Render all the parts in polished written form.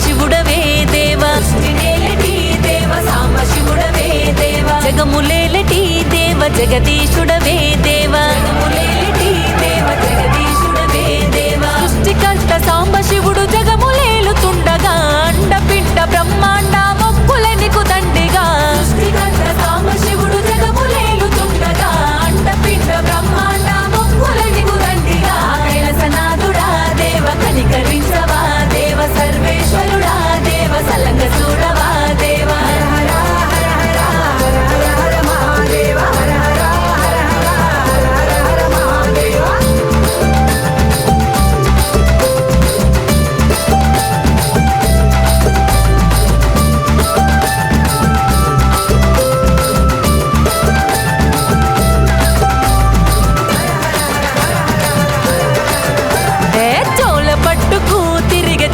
శివుడవే దేవా సాంబశివుడవే దేవా జగములేలటి దేవ జగదీశుడవే దేవా జగదీశుడవే దేవా సృష్టికర్త సాంబశివుడు జగములేలుతుండగా అండపిండ బ్రహ్మాండ మొక్కులెనికు దండిగా సృష్టికర్త సాంబశివుడు జగములేలుతుండగా అండపిండ బ్రహ్మాండ మొక్కులెనికు దండిగా కైలాసనాథుడా దేవ కనికరించవా దేవ సర్వేశ్వరుడా దేవ సలంగ చూడవా దేవా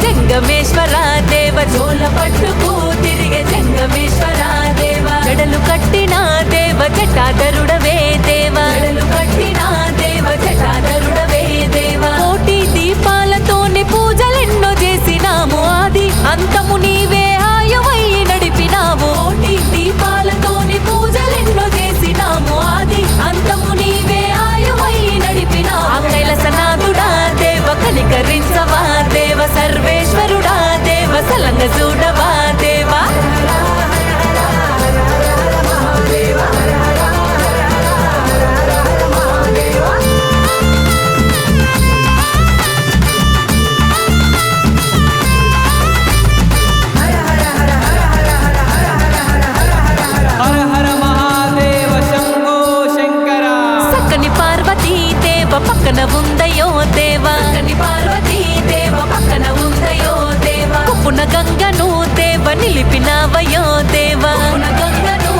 జంగమేశ్వర దేవ జోల పట్టుకు తిరిగే జంగమేశ్వర దేవ జడలు కట్టిన దేవ జటాధరుడవే దేవ జడలు కట్టిన దేవ జటాధరుడవే దేవ కోటి దీపాలతోని పూజలెన్నో చేసినాము ఆది అంతము నీవే ఆయువై నడిపినాము కోటి దీపాలతోని పూజలెన్నో చేసినాము ఆది అంతము నీవే ఆయువై నడిపినాము కైలాసనాథుడా దేవ కనికరించవా దేవ సర్వేశ్వరుడా దేవ సలంగ చూడవా దేవా సక్కని పార్వతీ దేవ పక్కన ఉందయో దేవా పార్వతీ దేవ పక్కన ఉందయో దేవా కుప్పున గంగను దేవ నిలిపినవయో దేవా గంగను